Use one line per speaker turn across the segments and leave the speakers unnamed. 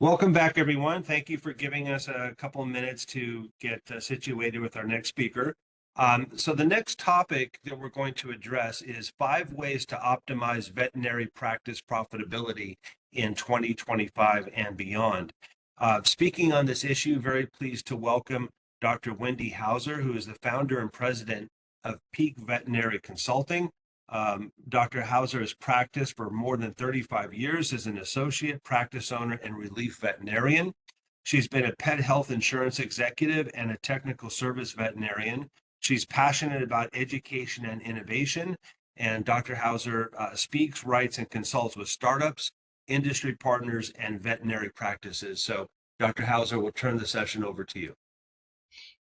Welcome back, everyone. Thank you for giving us a couple of minutes to get situated with our next speaker. So the next topic that we're going to address is 5 ways to optimize veterinary practice profitability in 2025 and beyond. Speaking on this issue, very pleased to welcome Dr. Wendy Hauser, who is the founder and president of Peak Veterinary Consulting. Dr. Hauser has practiced for more than 35 years as an associate practice owner and relief veterinarian. She's been a pet health insurance executive and a technical service veterinarian. She's passionate about education and innovation. And Dr. Hauser speaks, writes, and consults with startups, industry partners, and veterinary practices. So, Dr. Hauser, we'll turn the session over to you.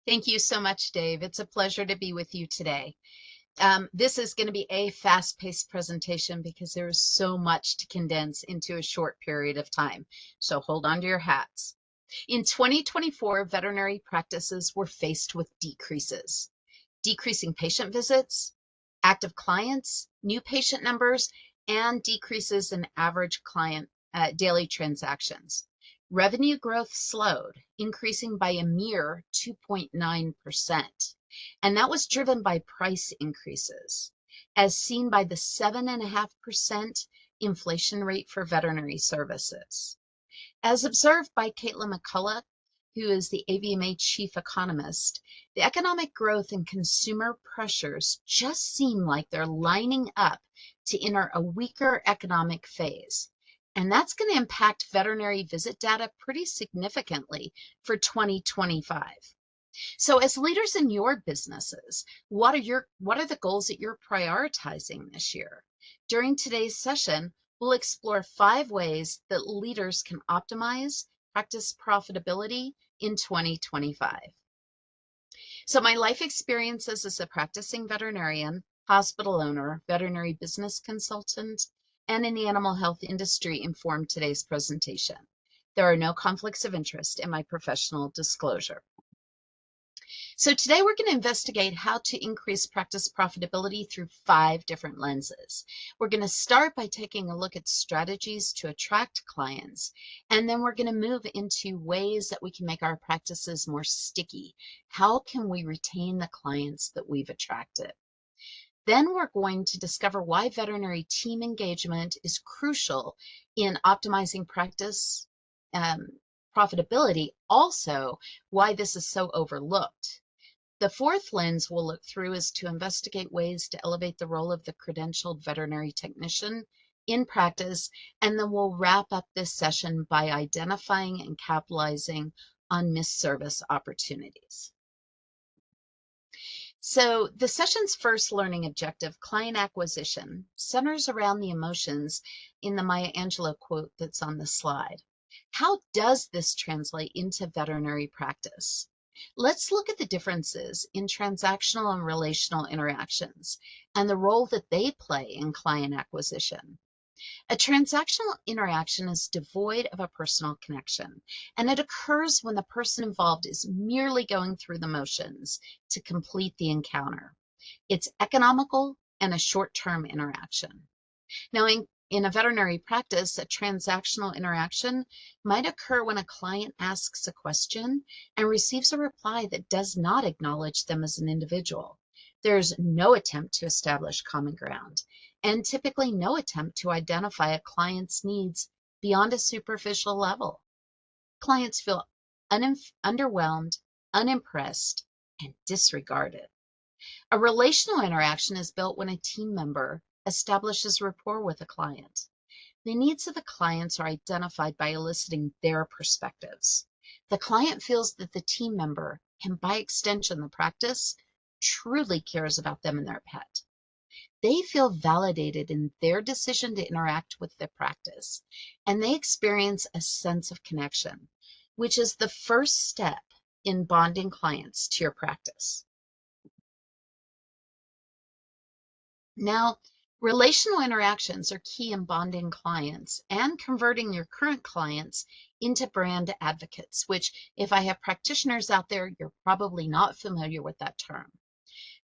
Thank you so much, Dave. It's a pleasure to be with you today. This is going to be a fast-paced presentation because there is so much to condense into a short period of time. So hold on to your hats. In 2024, veterinary practices were faced with decreasing patient visits, active clients, new patient numbers, and decreases in average client daily transactions. Revenue growth slowed, increasing by a mere 2.9%. And that was driven by price increases, as seen by the 7.5% inflation rate for veterinary services. As observed by Caitlin McCullough, who is the AVMA chief economist, the economic growth and consumer pressures just seem like they're lining up to enter a weaker economic phase. And that's going to impact veterinary visit data pretty significantly for 2025. So as leaders in your businesses, what are the goals that you're prioritizing this year? During today's session, we'll explore 5 ways that leaders can optimize practice profitability in 2025. So my life experiences as a practicing veterinarian, hospital owner, veterinary business consultant, and in the animal health industry inform today's presentation. There are no conflicts of interest in my professional disclosure. So today we're going to investigate how to increase practice profitability through 5 different lenses. We're going to start by taking a look at strategies to attract clients, and then we're going to move into ways that we can make our practices more sticky. How can we retain the clients that we've attracted? Then we're going to discover why veterinary team engagement is crucial in optimizing practice profitability, also why this is so overlooked. The 4th lens we'll look through is to investigate ways to elevate the role of the credentialed veterinary technician in practice, and then we'll wrap up this session by identifying and capitalizing on missed service opportunities. So the session's first learning objective, client acquisition, centers around the emotions in the Maya Angelou quote that's on the slide. How does this translate into veterinary practice? Let's look at the differences in transactional and relational interactions and the role that they play in client acquisition. A transactional interaction is devoid of a personal connection, and it occurs when the person involved is merely going through the motions to complete the encounter. It's economical and a short-term interaction. Now, in a veterinary practice, a transactional interaction might occur when a client asks a question and receives a reply that does not acknowledge them as an individual. There's no attempt to establish common ground, and typically no attempt to identify a client's needs beyond a superficial level. Clients feel underwhelmed, unimpressed, and disregarded. A relational interaction is built when a team member establishes rapport with a client. The needs of the clients are identified by eliciting their perspectives. The client feels that the team member, and by extension the practice, truly cares about them and their pet. They feel validated in their decision to interact with the practice, and they experience a sense of connection, which is the first step in bonding clients to your practice. Now, relational interactions are key in bonding clients and converting your current clients into brand advocates, which, if I have practitioners out there, you're probably not familiar with that term.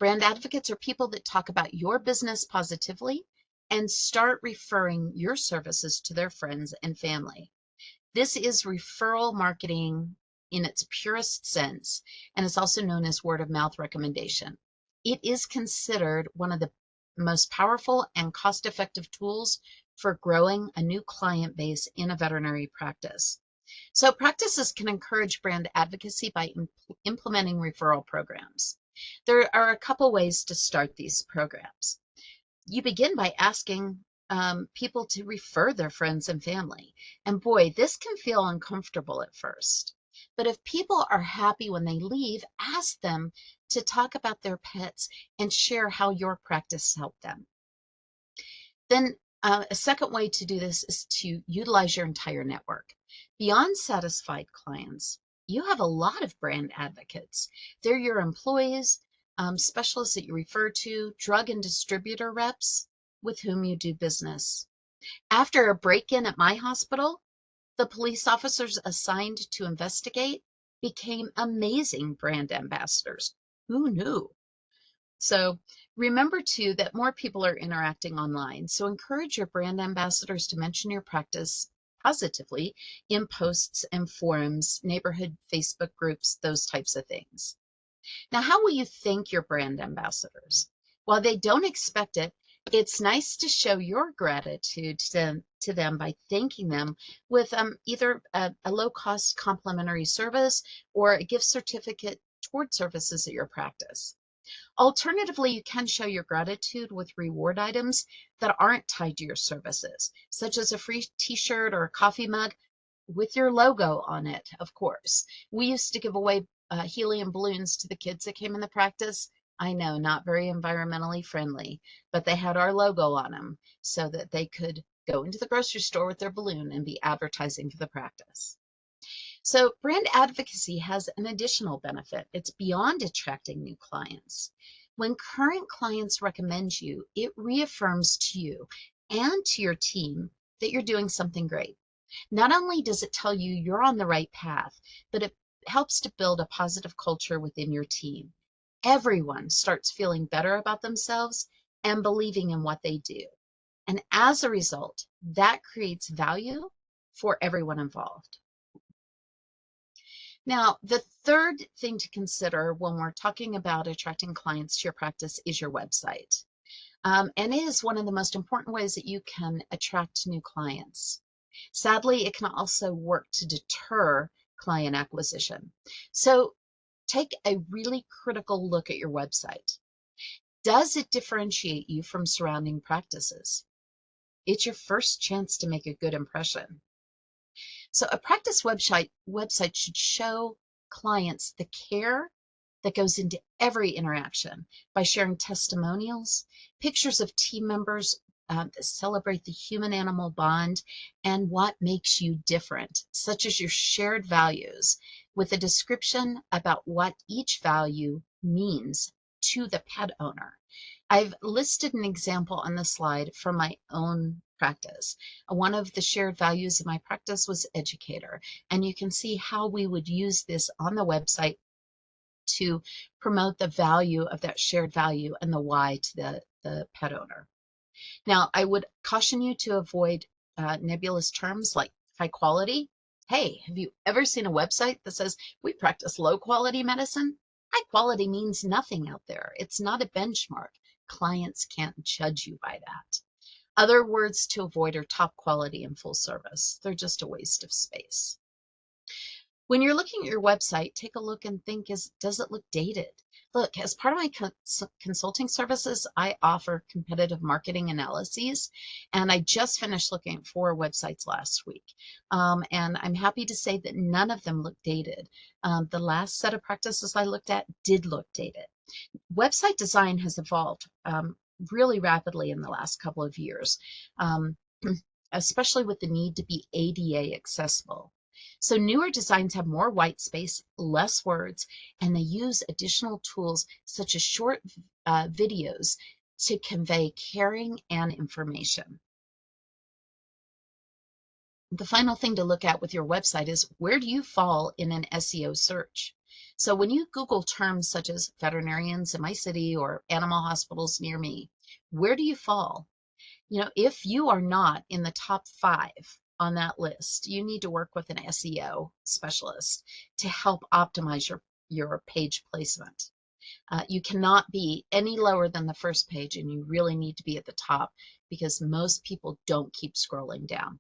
Brand advocates are people that talk about your business positively and start referring your services to their friends and family. This is referral marketing in its purest sense, and it's also known as word of mouth recommendation. It is considered one of the most powerful and cost-effective tools for growing a new client base in a veterinary practice. So practices can encourage brand advocacy by implementing referral programs. There are a couple ways to start these programs. You begin by asking people to refer their friends and family. And boy, this can feel uncomfortable at first. But if people are happy when they leave, ask them to talk about their pets and share how your practice helped them. Then a second way to do this is to utilize your entire network. Beyond satisfied clients, you have a lot of brand advocates. They're your employees, specialists that you refer to, drug and distributor reps with whom you do business. After a break-in at my hospital, the police officers assigned to investigate became amazing brand ambassadors. Who knew? So remember too that more people are interacting online. So encourage your brand ambassadors to mention your practice positively in posts and forums, neighborhood Facebook groups, those types of things. Now, how will you thank your brand ambassadors? While they don't expect it, it's nice to show your gratitude to them by thanking them with either a low-cost complimentary service or a gift certificate toward services at your practice. Alternatively, you can show your gratitude with reward items that aren't tied to your services, such as a free t-shirt or a coffee mug with your logo on it, of course. We used to give away helium balloons to the kids that came in the practice. I know, not very environmentally friendly, but they had our logo on them so that they could go into the grocery store with their balloon and be advertising for the practice. So brand advocacy has an additional benefit. It's beyond attracting new clients. When current clients recommend you, it reaffirms to you and to your team that you're doing something great. Not only does it tell you you're on the right path, but it helps to build a positive culture within your team. Everyone starts feeling better about themselves and believing in what they do. And as a result, that creates value for everyone involved. Now, the third thing to consider when we're talking about attracting clients to your practice is your website. And it is one of the most important ways that you can attract new clients. Sadly, it can also work to deter client acquisition. So take a really critical look at your website. Does it differentiate you from surrounding practices? It's your first chance to make a good impression. So a practice website should show clients the care that goes into every interaction by sharing testimonials, pictures of team members that celebrate the human-animal bond, and what makes you different, such as your shared values, with a description about what each value means to the pet owner. I've listed an example on the slide from my own practice. One of the shared values in my practice was educator, and you can see how we would use this on the website to promote the value of that shared value and the why to the pet owner. Now, I would caution you to avoid nebulous terms like high quality. Hey, have you ever seen a website that says we practice low quality medicine? High quality means nothing out there. It's not a benchmark. Clients can't judge you by that. Other words to avoid are top quality and full service. They're just a waste of space. When you're looking at your website, take a look and think, does it look dated? Look, as part of my consulting services, I offer competitive marketing analyses, and I just finished looking at 4 websites last week. And I'm happy to say that none of them look dated. The last set of practices I looked at did look dated. Website design has evolved really rapidly in the last couple of years, especially with the need to be ADA accessible. So newer designs have more white space, less words, and they use additional tools such as short videos to convey caring and information. The final thing to look at with your website is, where do you fall in an SEO search? So when you Google terms such as veterinarians in my city or animal hospitals near me, where do you fall? You know, if you are not in the top 5 on that list. You need to work with an SEO specialist to help optimize your page placement. You cannot be any lower than the first page, and you really need to be at the top because most people don't keep scrolling down.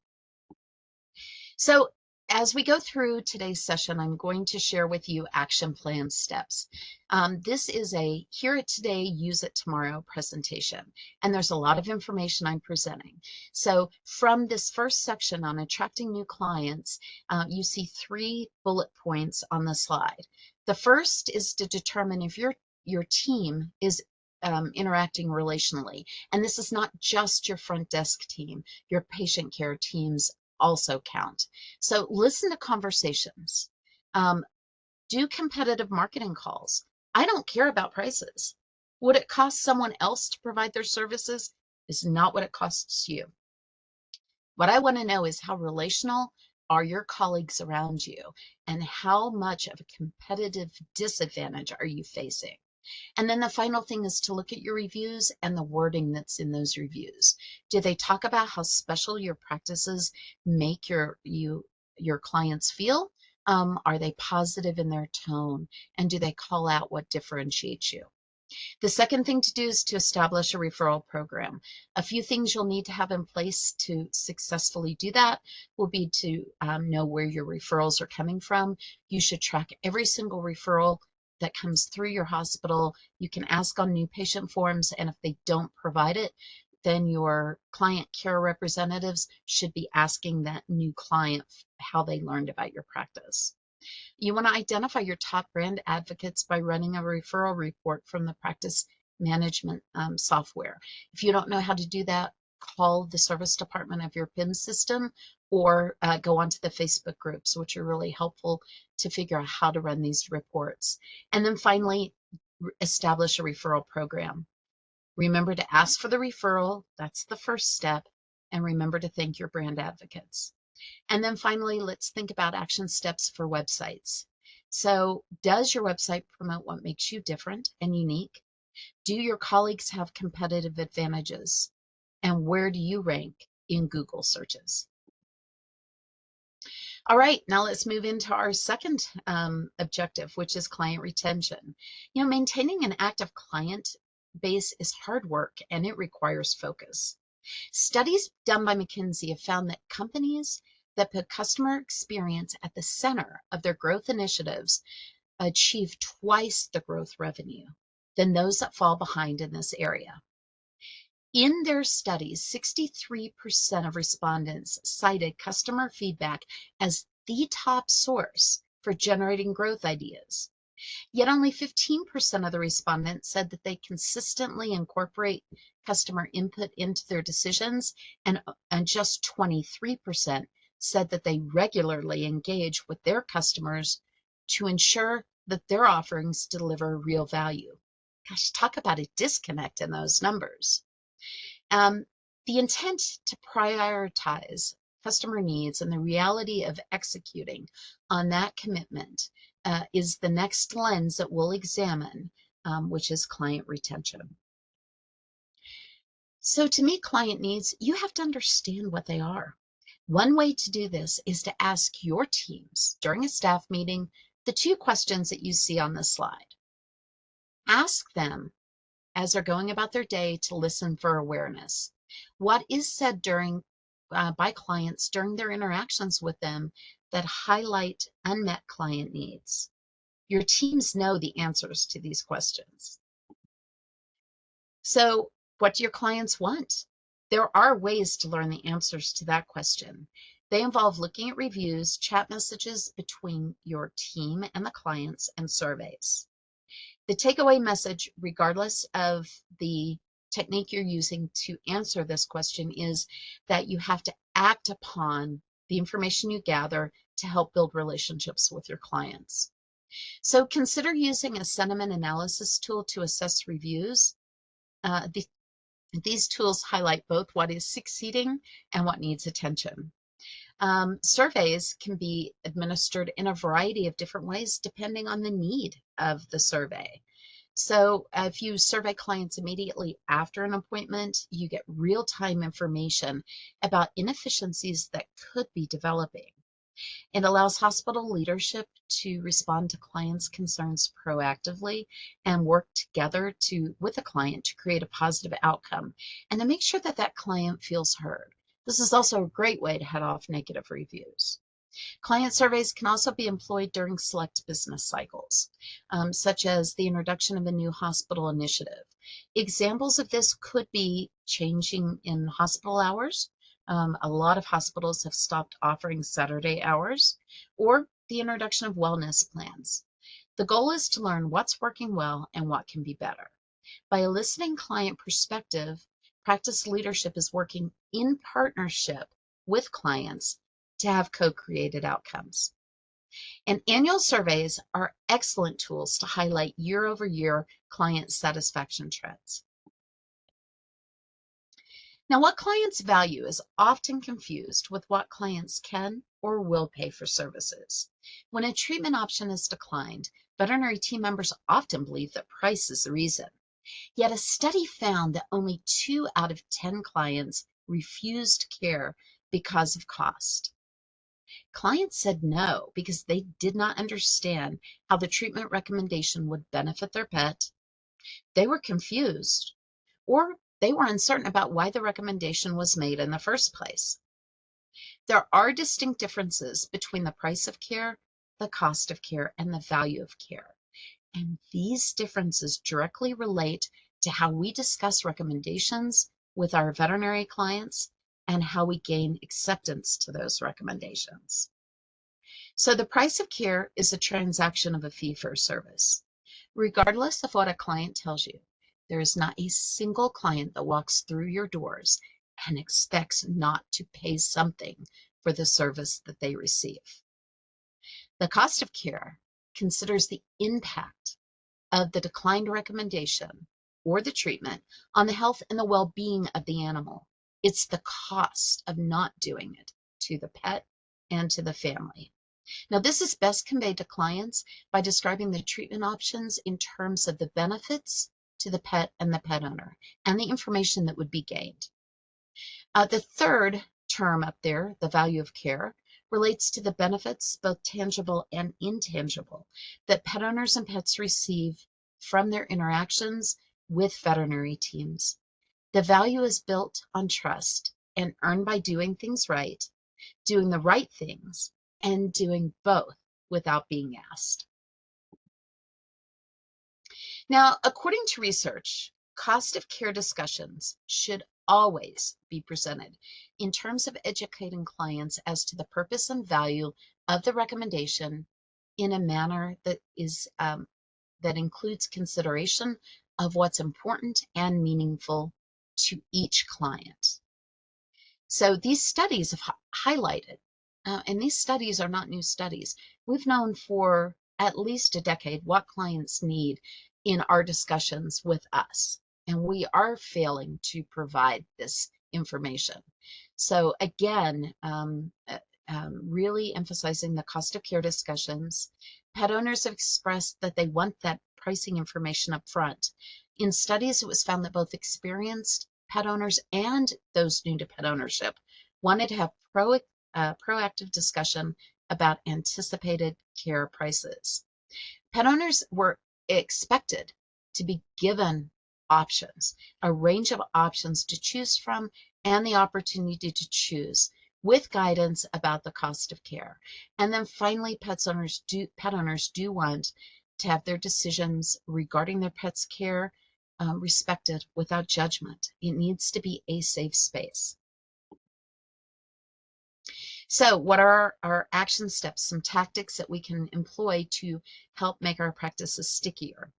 So as we go through today's session, I'm going to share with you action plan steps. This is a hear it today, use it tomorrow presentation, and there's a lot of information I'm presenting. So from this first section on attracting new clients, you see 3 bullet points on the slide. The first is to determine if your team is interacting relationally. And this is not just your front desk team, your patient care teams also count. So listen to conversations. Do competitive marketing calls. I don't care about prices. What it costs someone else to provide their services is not what it costs you. What I want to know is how relational are your colleagues around you, and how much of a competitive disadvantage are you facing? And then the final thing is to look at your reviews and the wording that's in those reviews. Do they talk about how special your practices make your clients feel? Are they positive in their tone? And do they call out what differentiates you? The second thing to do is to establish a referral program. A few things you'll need to have in place to successfully do that will be to know where your referrals are coming from. You should track every single referral that comes through your hospital. You can ask on new patient forms, and if they don't provide it, then your client care representatives should be asking that new client how they learned about your practice. You want to identify your top brand advocates by running a referral report from the practice management software. If you don't know how to do that, call the service department of your PIM system, or go onto the Facebook groups, which are really helpful to figure out how to run these reports. And then finally, establish a referral program. Remember to ask for the referral. That's the first step. And remember to thank your brand advocates. And then finally, let's think about action steps for websites. So does your website promote what makes you different and unique? Do your colleagues have competitive advantages? And where do you rank in Google searches? All right, now let's move into our second objective, which is client retention. You know, maintaining an active client base is hard work and it requires focus. Studies done by McKinsey have found that companies that put customer experience at the center of their growth initiatives achieve twice the growth revenue than those that fall behind in this area. In their studies, 63% of respondents cited customer feedback as the top source for generating growth ideas. Yet only 15% of the respondents said that they consistently incorporate customer input into their decisions, and just 23% said that they regularly engage with their customers to ensure that their offerings deliver real value. Gosh, talk about a disconnect in those numbers. The intent to prioritize customer needs and the reality of executing on that commitment is the next lens that we'll examine, which is client retention. So to meet client needs, you have to understand what they are. One way to do this is to ask your teams during a staff meeting the 2 questions that you see on the slide. Ask them as they're going about their day to listen for awareness. What is said by clients during their interactions with them that highlight unmet client needs? Your teams know the answers to these questions. So what do your clients want? There are ways to learn the answers to that question. They involve looking at reviews, chat messages between your team and the clients, and surveys. The takeaway message, regardless of the technique you're using to answer this question, is that you have to act upon the information you gather to help build relationships with your clients. So consider using a sentiment analysis tool to assess reviews. These tools highlight both what is succeeding and what needs attention. Surveys can be administered in a variety of different ways depending on the need of the survey. So if you survey clients immediately after an appointment, you get real-time information about inefficiencies that could be developing. It allows hospital leadership to respond to clients' concerns proactively and work together with a client to create a positive outcome and to make sure that that client feels heard. This is also a great way to head off negative reviews. Client surveys can also be employed during select business cycles, such as the introduction of a new hospital initiative. Examples of this could be changing in hospital hours. A lot of hospitals have stopped offering Saturday hours, or the introduction of wellness plans. The goal is to learn what's working well and what can be better. By eliciting client perspective, practice leadership is working in partnership with clients to have co-created outcomes. And annual surveys are excellent tools to highlight year-over-year client satisfaction trends. Now, what clients value is often confused with what clients can or will pay for services. When a treatment option is declined, veterinary team members often believe that price is the reason. Yet a study found that only 2 out of 10 clients refused care because of cost. Clients said no because they did not understand how the treatment recommendation would benefit their pet. They were confused, or they were uncertain about why the recommendation was made in the first place. There are distinct differences between the price of care, the cost of care, and the value of care. And these differences directly relate to how we discuss recommendations with our veterinary clients and how we gain acceptance to those recommendations. So the price of care is a transaction of a fee for a service. Regardless of what a client tells you, there is not a single client that walks through your doors and expects not to pay something for the service that they receive. The cost of care considers the impact of the declined recommendation or the treatment on the health and the well-being of the animal. It's the cost of not doing it to the pet and to the family. Now, this is best conveyed to clients by describing the treatment options in terms of the benefits to the pet and the pet owner and the information that would be gained. The third term up there, the value of care, relates to the benefits, both tangible and intangible, that pet owners and pets receive from their interactions with veterinary teams. The value is built on trust and earned by doing things right, doing the right things, and doing both without being asked. Now, according to research, cost of care discussions should always be presented in terms of educating clients as to the purpose and value of the recommendation in a manner that is that includes consideration of what's important and meaningful to each client. So these studies have highlighted, and these studies are not new studies. We've known for at least a decade what clients need in our discussions with us, and we are failing to provide this information. So again, really emphasizing the cost of care discussions. Pet owners have expressed that they want that pricing information up front. In studies, it was found that both experienced pet owners and those new to pet ownership wanted to have proactive discussion about anticipated care prices. Pet owners were expected to be given options, a range of options to choose from, and the opportunity to choose with guidance about the cost of care. And then finally, pet owners do want to have their decisions regarding their pet's care respected without judgment. It needs to be a safe space. So what are our action steps, some tactics that we can employ to help make our practices stickier?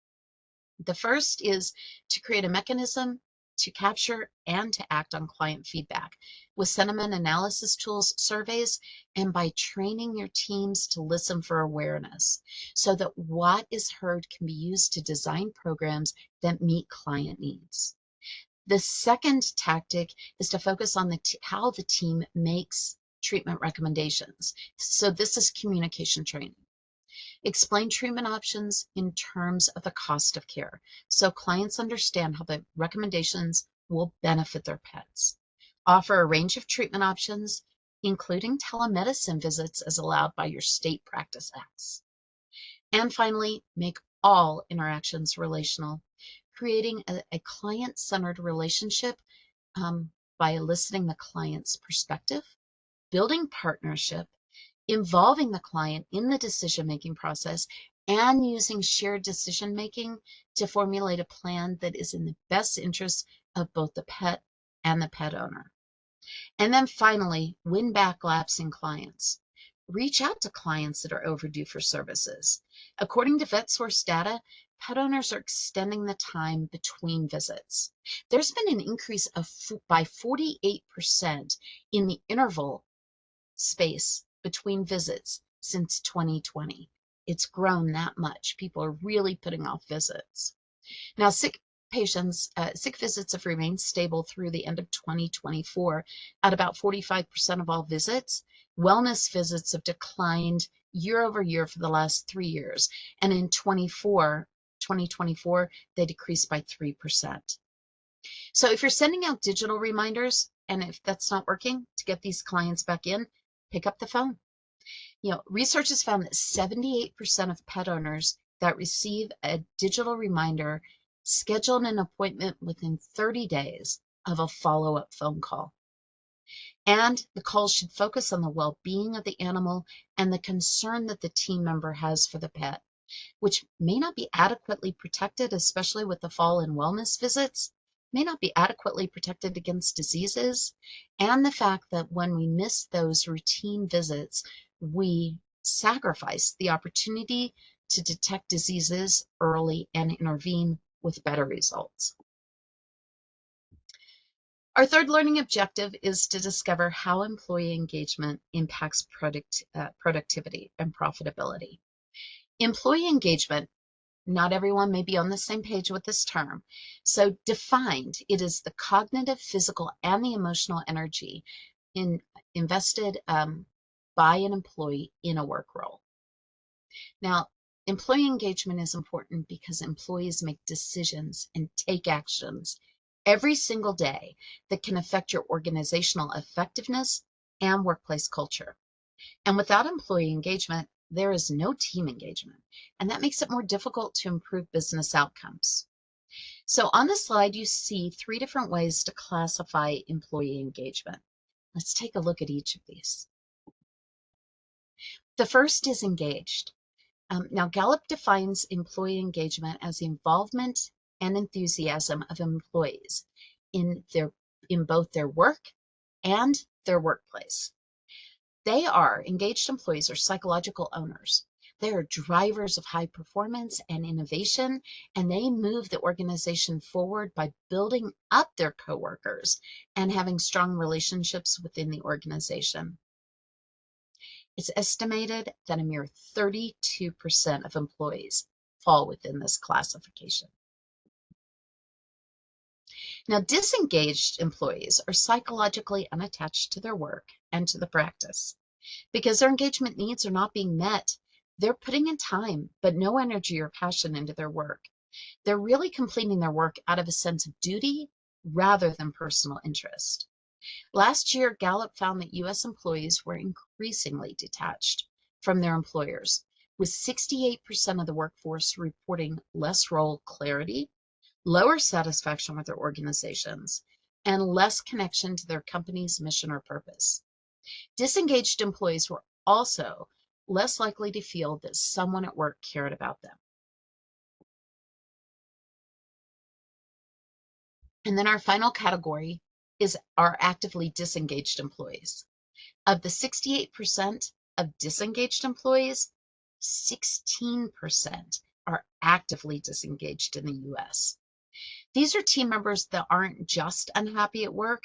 The first is to create a mechanism to capture and to act on client feedback with sentiment analysis tools, surveys, and by training your teams to listen for awareness so that what is heard can be used to design programs that meet client needs. The second tactic is to focus on how the team makes treatment recommendations. So this is communication training. Explain treatment options in terms of the cost of care so clients understand how the recommendations will benefit their pets. Offer a range of treatment options, including telemedicine visits as allowed by your state practice acts. And finally, make all interactions relational, creating a client-centered relationship by eliciting the client's perspective, building partnership, involving the client in the decision-making process, and using shared decision-making to formulate a plan that is in the best interest of both the pet and the pet owner. And then finally, win back lapsing clients. Reach out to clients that are overdue for services. According to VetSource data, pet owners are extending the time between visits. There's been an increase by 48% in the interval space between visits since 2020. It's grown that much. People are really putting off visits. Now, sick visits have remained stable through the end of 2024 at about 45% of all visits. Wellness visits have declined year over year for the last 3 years, and in 2024, they decreased by 3%. So if you're sending out digital reminders, and if that's not working to get these clients back in, pick up the phone. Research has found that 78% of pet owners that receive a digital reminder schedule an appointment within 30 days of a follow-up phone call. And the call should focus on the well-being of the animal and the concern that the team member has for the pet, which may not be adequately protected, especially with the fall in wellness visits, may not be adequately protected against diseases, and the fact that when we miss those routine visits, we sacrifice the opportunity to detect diseases early and intervene with better results. Our third learning objective is to discover how employee engagement impacts productivity and profitability. Employee engagement, not everyone may be on the same page with this term. So defined, it is the cognitive, physical, and the emotional energy invested by an employee in a work role. Now, employee engagement is important because employees make decisions and take actions every single day that can affect your organizational effectiveness and workplace culture. And without employee engagement, there is no team engagement, and that makes it more difficult to improve business outcomes. So on the slide, you see 3 different ways to classify employee engagement. Let's take a look at each of these. The first is engaged. Now, Gallup defines employee engagement as the involvement and enthusiasm of employees in both their work and their workplace. Engaged employees are psychological owners. They are drivers of high performance and innovation, and they move the organization forward by building up their coworkers and having strong relationships within the organization. It's estimated that a mere 32% of employees fall within this classification. Now, disengaged employees are psychologically unattached to their work and to the practice. Because their engagement needs are not being met, they're putting in time, but no energy or passion into their work. They're really completing their work out of a sense of duty rather than personal interest. Last year, Gallup found that U.S. employees were increasingly detached from their employers, with 68% of the workforce reporting less role clarity, lower satisfaction with their organizations, and less connection to their company's mission or purpose. Disengaged employees were also less likely to feel that someone at work cared about them. And then our final category are actively disengaged employees. Of the 68% of disengaged employees, 16% are actively disengaged in the U.S. These are team members that aren't just unhappy at work,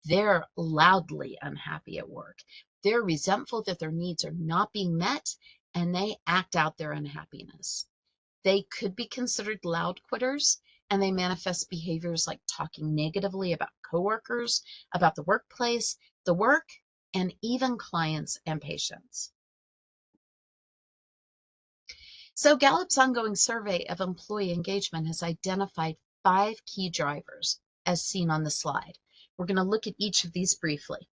they're loudly unhappy at work. They're resentful that their needs are not being met, and they act out their unhappiness. They could be considered loud quitters, and they manifest behaviors like talking negatively about coworkers, about the workplace, the work, and even clients and patients. So Gallup's ongoing survey of employee engagement has identified 5 key drivers, as seen on the slide. We're going to look at each of these briefly.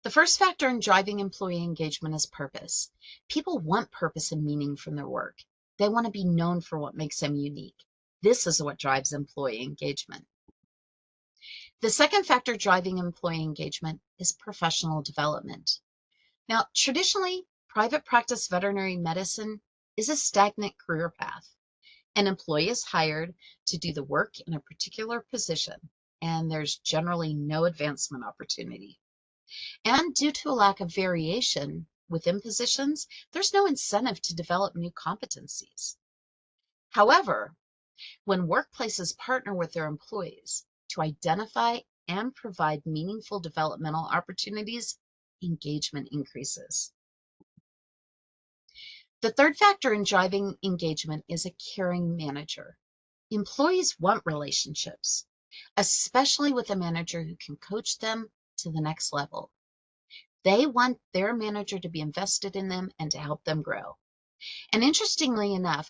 The first factor in driving employee engagement is purpose. People want purpose and meaning from their work. They want to be known for what makes them unique. This is what drives employee engagement. The second factor driving employee engagement is professional development. Now, traditionally, private practice veterinary medicine is a stagnant career path. An employee is hired to do the work in a particular position, and there's generally no advancement opportunity. And due to a lack of variation within positions, there's no incentive to develop new competencies. However, when workplaces partner with their employees to identify and provide meaningful developmental opportunities, engagement increases. The third factor in driving engagement is a caring manager. Employees want relationships, especially with a manager who can coach them to the next level. They want their manager to be invested in them and to help them grow. And interestingly enough,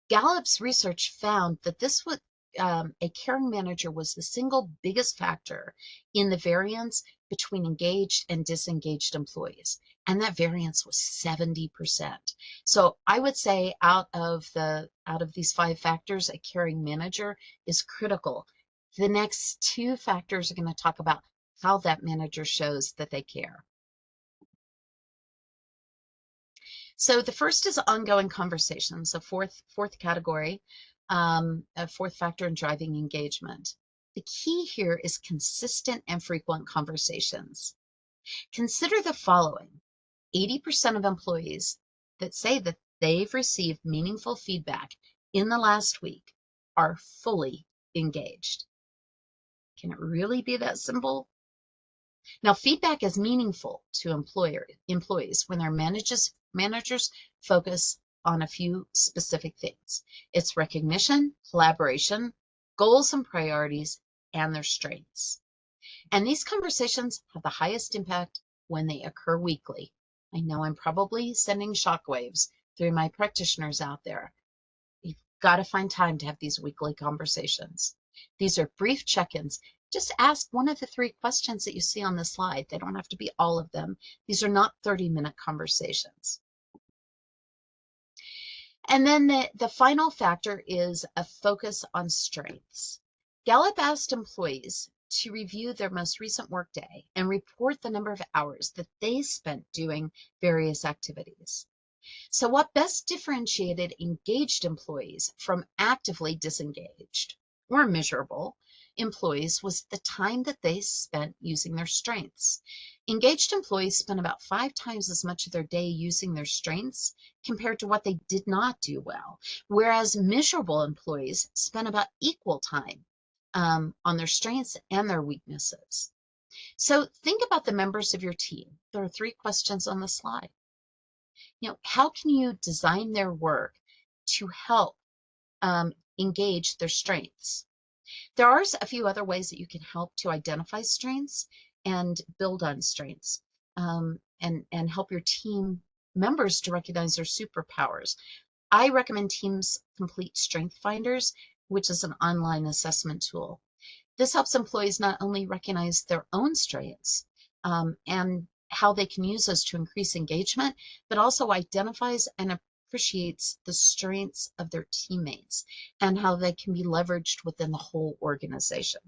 Gallup's research found that a caring manager was the single biggest factor in the variance between engaged and disengaged employees. And that variance was 70%. So I would say out of these 5 factors, a caring manager is critical. The next 2 factors are going to talk about how that manager shows that they care. So the first is ongoing conversations, a fourth category, a fourth factor in driving engagement. The key here is consistent and frequent conversations. Consider the following. 80% of employees that say that they've received meaningful feedback in the last week are fully engaged. Can it really be that simple? Now, feedback is meaningful to employees when their managers focus on a few specific things. It's recognition, collaboration, goals and priorities, and their strengths. And these conversations have the highest impact when they occur weekly. I know I'm probably sending shockwaves through my practitioners out there. You've got to find time to have these weekly conversations. These are brief check-ins. Just ask one of the 3 questions that you see on the slide. They don't have to be all of them. These are not 30-minute conversations. And then the final factor is a focus on strengths. Gallup asked employees to review their most recent workday and report the number of hours that they spent doing various activities. So what best differentiated engaged employees from actively disengaged or miserable employees was the time that they spent using their strengths. Engaged employees spent about 5 times as much of their day using their strengths compared to what they did not do well, whereas miserable employees spent about equal time on their strengths and their weaknesses. So think about the members of your team. There are 3 questions on the slide. How can you design their work to help engage their strengths? There are a few other ways that you can help to identify strengths and build on strengths, and help your team members to recognize their superpowers. I recommend teams complete Strength Finders, which is an online assessment tool. This helps employees not only recognize their own strengths and how they can use those to increase engagement, but also identifies and appreciates the strengths of their teammates and how they can be leveraged within the whole organization.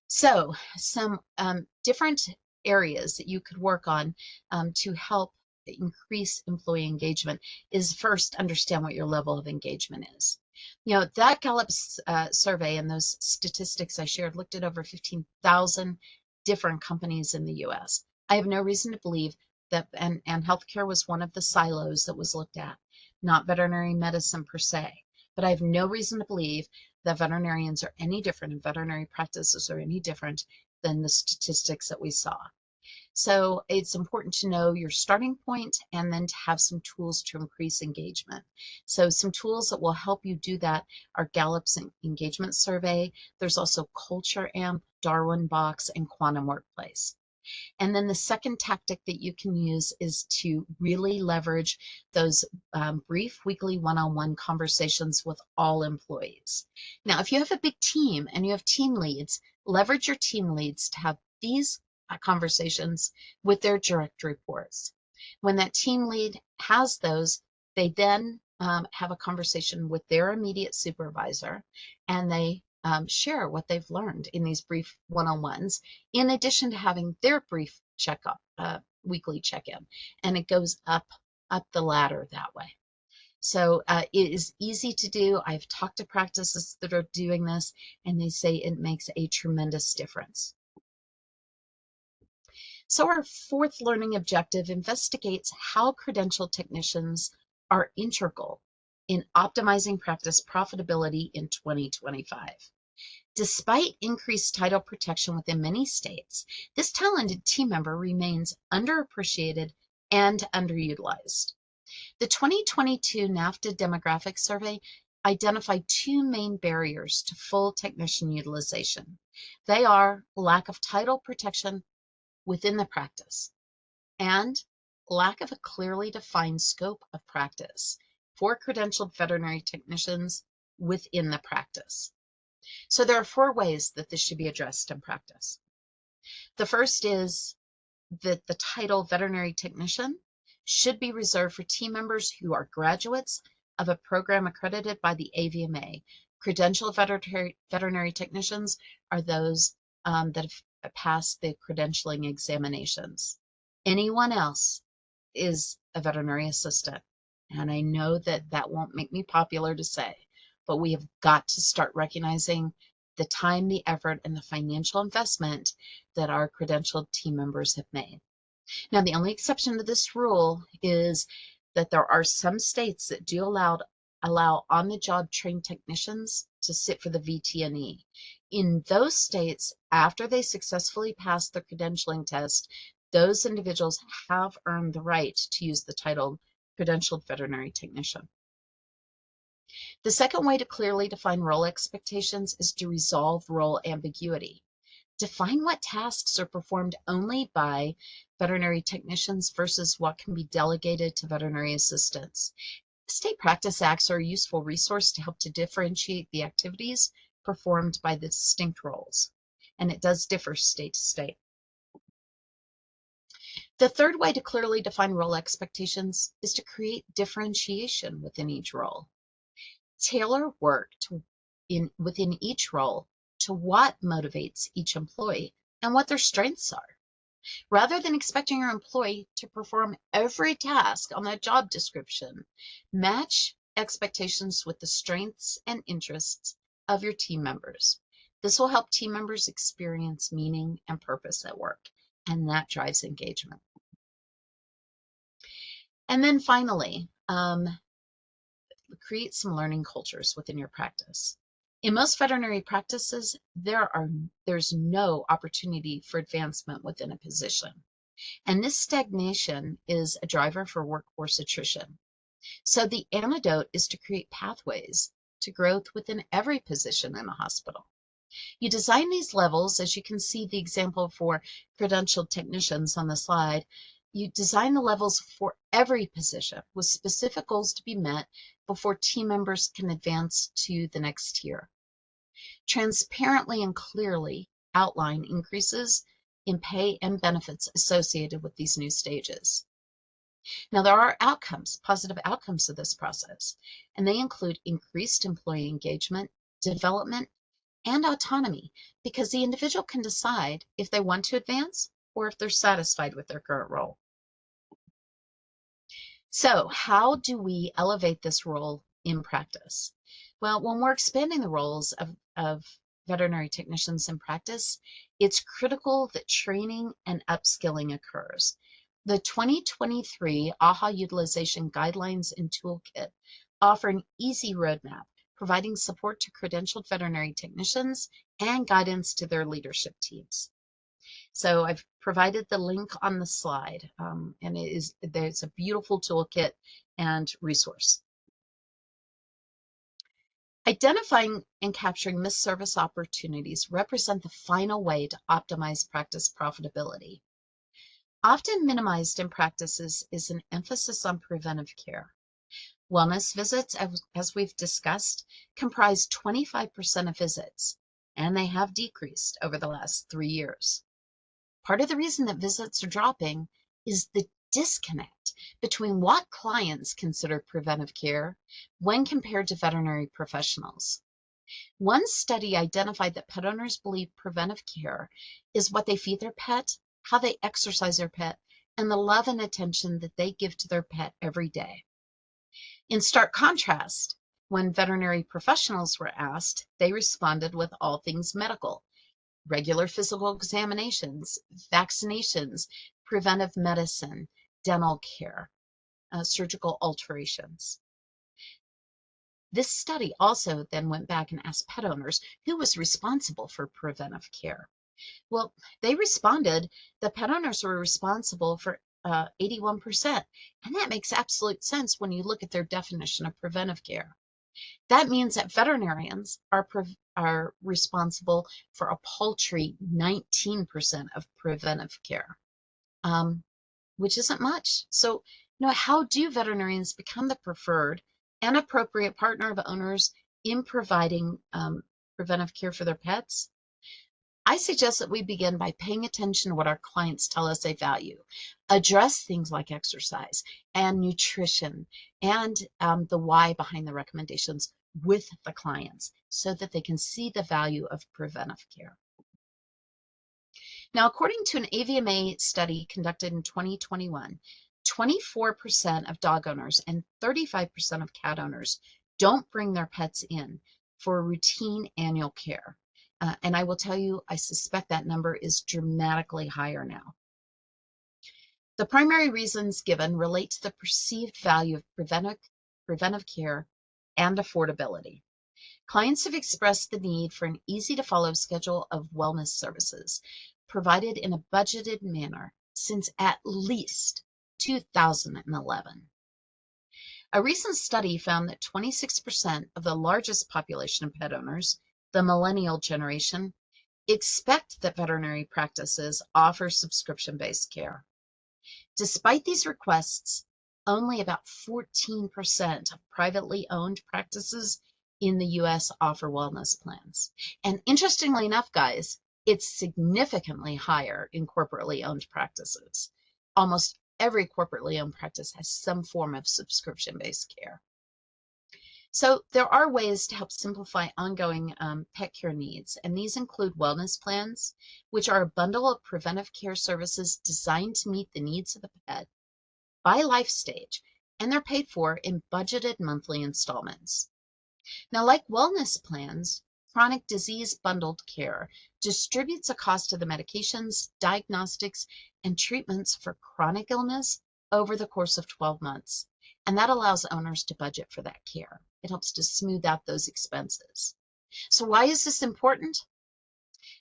So some different areas that you could work on to help increase employee engagement is first understand what your level of engagement is. That Gallup's survey and those statistics I shared looked at over 15,000 different companies in the US. I have no reason to believe that, and healthcare was one of the silos that was looked at, not veterinary medicine per se, but I have no reason to believe that veterinarians are any different and veterinary practices are any different than the statistics that we saw. So it's important to know your starting point and then to have some tools to increase engagement. So some tools that will help you do that are Gallup's engagement survey. There's also Culture Amp, Darwin Box, and Quantum Workplace. And then the second tactic that you can use is to really leverage those brief weekly one-on-one conversations with all employees. Now, if you have a big team and you have team leads, leverage your team leads to have these conversations with their direct reports. When that team lead has those, they then have a conversation with their immediate supervisor, and they share what they've learned in these brief one-on-ones, in addition to having their brief checkup, weekly check-in, and it goes up the ladder that way. So it is easy to do. I've talked to practices that are doing this, and they say it makes a tremendous difference. So our fourth learning objective investigates how credentialed technicians are integral in optimizing practice profitability in 2025. Despite increased title protection within many states, this talented team member remains underappreciated and underutilized. The 2022 NAFTA demographic survey identified two main barriers to full technician utilization. They are lack of title protection within the practice and lack of a clearly defined scope of practice for credentialed veterinary technicians within the practice. So there are four ways that this should be addressed in practice. The first is that the title veterinary technician should be reserved for team members who are graduates of a program accredited by the AVMA. Credentialed veterinary technicians are those that have passed the credentialing examinations. Anyone else is a veterinary assistant. And I know that that won't make me popular to say, but we have got to start recognizing the time, the effort, and the financial investment that our credentialed team members have made. Now, the only exception to this rule is that there are some states that do allow on-the-job trained technicians to sit for the VT&E. In those states, after they successfully pass the credentialing test, those individuals have earned the right to use the title credentialed veterinary technician. The second way to clearly define role expectations is to resolve role ambiguity. Define what tasks are performed only by veterinary technicians versus what can be delegated to veterinary assistants. State practice acts are a useful resource to help to differentiate the activities performed by the distinct roles, and it does differ state to state. The third way to clearly define role expectations is to create differentiation within each role. Tailor work within each role to what motivates each employee and what their strengths are. Rather than expecting your employee to perform every task on that job description, match expectations with the strengths and interests of your team members. This will help team members experience meaning and purpose at work, and that drives engagement. And then finally, create some learning cultures within your practice. In most veterinary practices, there's no opportunity for advancement within a position. And this stagnation is a driver for workforce attrition. So the antidote is to create pathways to growth within every position in a hospital. You design these levels, as you can see the example for credentialed technicians on the slide. You design the levels for every position with specific goals to be met before team members can advance to the next tier. Transparently and clearly outline increases in pay and benefits associated with these new stages. Now, there are outcomes, positive outcomes of this process, and they include increased employee engagement, development, and autonomy, because the individual can decide if they want to advance or if they're satisfied with their current role. So how do we elevate this role in practice? Well, when we're expanding the roles of veterinary technicians in practice, it's critical that training and upskilling occurs. The 2023 AHA Utilization Guidelines and Toolkit offer an easy roadmap, providing support to credentialed veterinary technicians and guidance to their leadership teams. So I've provided the link on the slide, and there's a beautiful toolkit and resource. Identifying and capturing missed service opportunities represent the final way to optimize practice profitability. Often minimized in practices is an emphasis on preventive care. Wellness visits, as we've discussed, comprise 25% of visits, and they have decreased over the last 3 years. Part of the reason that visits are dropping is the disconnect between what clients consider preventive care when compared to veterinary professionals. One study identified that pet owners believe preventive care is what they feed their pet, how they exercise their pet, and the love and attention that they give to their pet every day. In stark contrast, when veterinary professionals were asked, they responded with all things medical: regular physical examinations, vaccinations, preventive medicine, dental care, surgical alterations. This study also then went back and asked pet owners who was responsible for preventive care. Well, they responded that pet owners were responsible for 81%, and that makes absolute sense when you look at their definition of preventive care. That means that veterinarians are responsible for a paltry 19% of preventive care, which isn't much. So, how do veterinarians become the preferred and appropriate partner of owners in providing preventive care for their pets? I suggest that we begin by paying attention to what our clients tell us they value. Address things like exercise and nutrition and the why behind the recommendations with the clients so that they can see the value of preventive care. Now, according to an AVMA study conducted in 2021, 24% of dog owners and 35% of cat owners don't bring their pets in for routine annual care. And I will tell you, I suspect that number is dramatically higher now. The primary reasons given relate to the perceived value of preventive care and affordability. Clients have expressed the need for an easy-to-follow schedule of wellness services provided in a budgeted manner since at least 2011. A recent study found that 26% of the largest population of pet owners, the millennial generation, expect that veterinary practices offer subscription-based care. Despite these requests, only about 14% of privately owned practices in the US offer wellness plans. And interestingly enough, guys, it's significantly higher in corporately owned practices. Almost every corporately owned practice has some form of subscription-based care. So there are ways to help simplify ongoing pet care needs, and these include wellness plans, which are a bundle of preventive care services designed to meet the needs of the pet by life stage, and they're paid for in budgeted monthly installments. Now, like wellness plans, chronic disease bundled care distributes a cost of the medications, diagnostics, and treatments for chronic illness over the course of 12 months. And that allows owners to budget for that care. It helps to smooth out those expenses. So why is this important?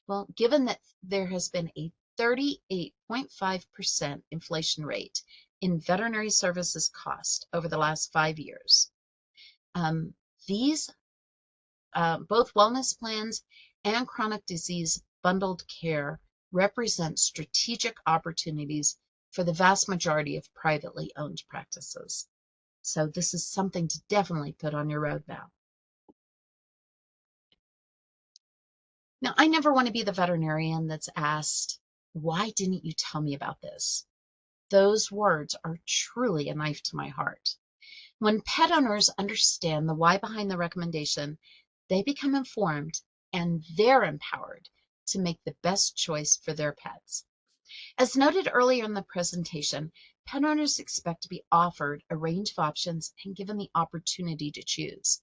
Well, given that there has been a 38.5% inflation rate in veterinary services cost over the last 5 years, these both wellness plans and chronic disease bundled care represent strategic opportunities for the vast majority of privately owned practices. So this is something to definitely put on your roadmap. Now, I never want to be the veterinarian that's asked, why didn't you tell me about this? Those words are truly a knife to my heart. When pet owners understand the why behind the recommendation, they become informed and they're empowered to make the best choice for their pets. As noted earlier in the presentation, pet owners expect to be offered a range of options and given the opportunity to choose.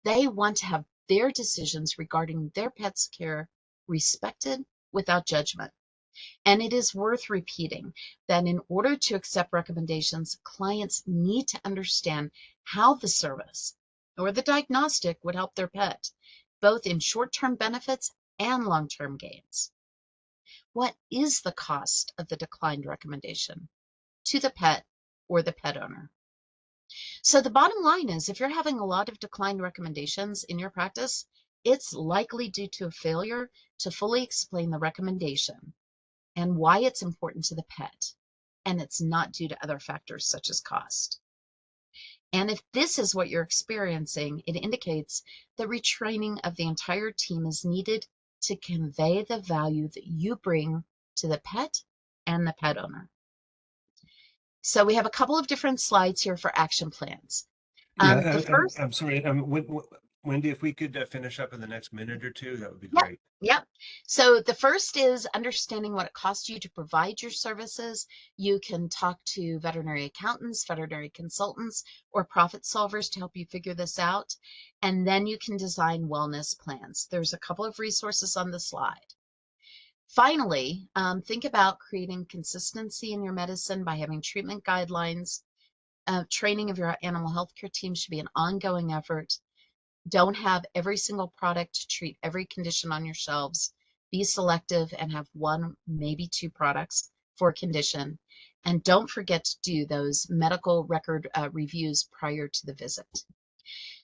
They want to have their decisions regarding their pet's care respected without judgment. And it is worth repeating that in order to accept recommendations, clients need to understand how the service or the diagnostic would help their pet, both in short-term benefits and long-term gains. What is the cost of the declined recommendation to the pet or the pet owner? So the bottom line is, if you're having a lot of declined recommendations in your practice, it's likely due to a failure to fully explain the recommendation and why it's important to the pet. and it's not due to other factors such as cost. And if this is what you're experiencing, it indicates that retraining of the entire team is needed to convey the value that you bring to the pet and the pet owner. So we have a couple of different slides here for action plans. The first,
I'm sorry, Wendy, if we could finish up in the next minute or two, that would be
yep,
great.
yep. So the first is understanding what it costs you to provide your services. You can talk to veterinary accountants, veterinary consultants, or profit solvers to help you figure this out. And then you can design wellness plans. There's a couple of resources on the slide. Finally, think about creating consistency in your medicine by having treatment guidelines. Training of your animal healthcare team should be an ongoing effort. Don't have every single product to treat every condition on your shelves. Be selective and have one, maybe two products for a condition. And don't forget to do those medical record reviews prior to the visit.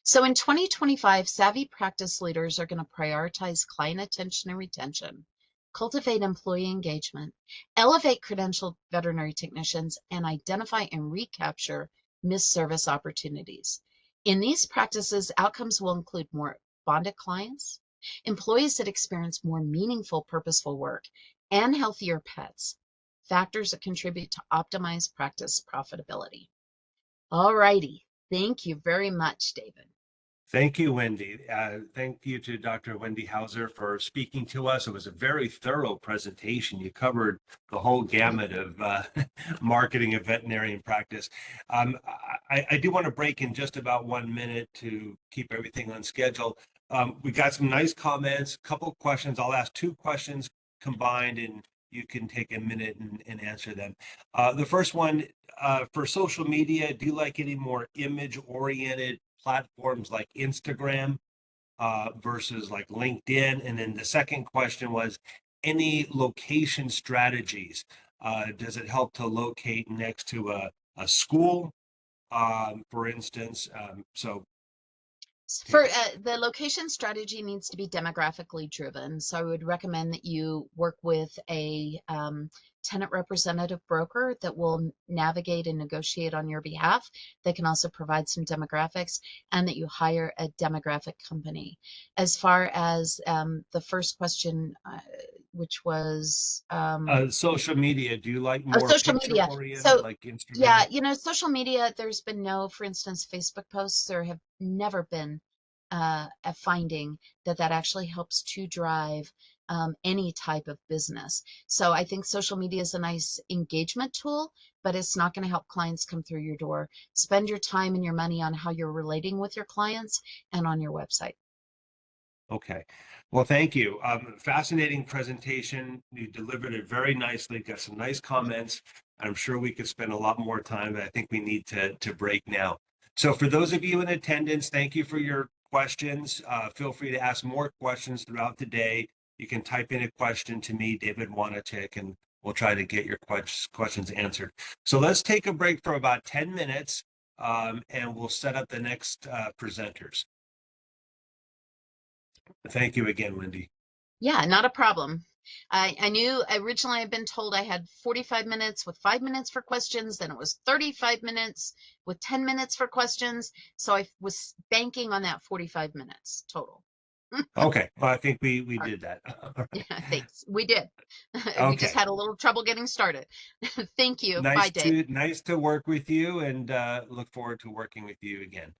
So in 2025, savvy practice leaders are going to prioritize client attention and retention, cultivate employee engagement, elevate credentialed veterinary technicians, and identify and recapture missed service opportunities. In these practices, outcomes will include more bonded clients, employees that experience more meaningful, purposeful work, and healthier pets, factors that contribute to optimized practice profitability. All righty. Thank you very much, David.
Thank you, Wendy. Thank you to Dr. Wendy Hauser for speaking to us. It was a very thorough presentation. You covered the whole gamut of marketing of veterinarian practice. I do want to break in just about 1 minute to keep everything on schedule. We got some nice comments, a couple questions. I'll ask 2 questions combined, and you can take a minute and answer them. The first one, for social media, do you like any more image-oriented platforms like Instagram versus like LinkedIn? And then the second question was, any location strategies? Does it help to locate next to a school, for instance?
For the location strategy needs to be demographically driven. So I would recommend that you work with a tenant representative broker that will navigate and negotiate on your behalf. They can also provide some demographics, and that you hire a demographic company. As far as the first question, which was
social media, do you like more
social
picture
media.
oriented
So
like Instagram?
yeah, social media, there's been no, for instance, Facebook posts. There have never been a finding that actually helps to drive any type of business. So I think social media is a nice engagement tool, but it's not going to help clients come through your door. Spend your time and your money on how you're relating with your clients and on your website.
Okay. Well, thank you. Fascinating presentation. You delivered it very nicely. Got some nice comments. I'm sure we could spend a lot more time, but I think we need to break now. So for those of you in attendance, thank you for your questions. Feel free to ask more questions throughout the day. You can type in a question to me, David Wanatik, and we'll try to get your questions answered. So let's take a break for about 10 minutes, and we'll set up the next presenters. Thank you again, Wendy.
Yeah, not a problem. I knew originally I'd been told I had 45 minutes with 5 minutes for questions. Then it was 35 minutes with 10 minutes for questions. So I was banking on that 45 minutes total.
Okay, well, I think we did that.
Yeah, thanks. We did. We just
Okay.
had a little trouble getting started. Thank you. Bye, Dave.
Nice to work with you, and look forward to working with you again.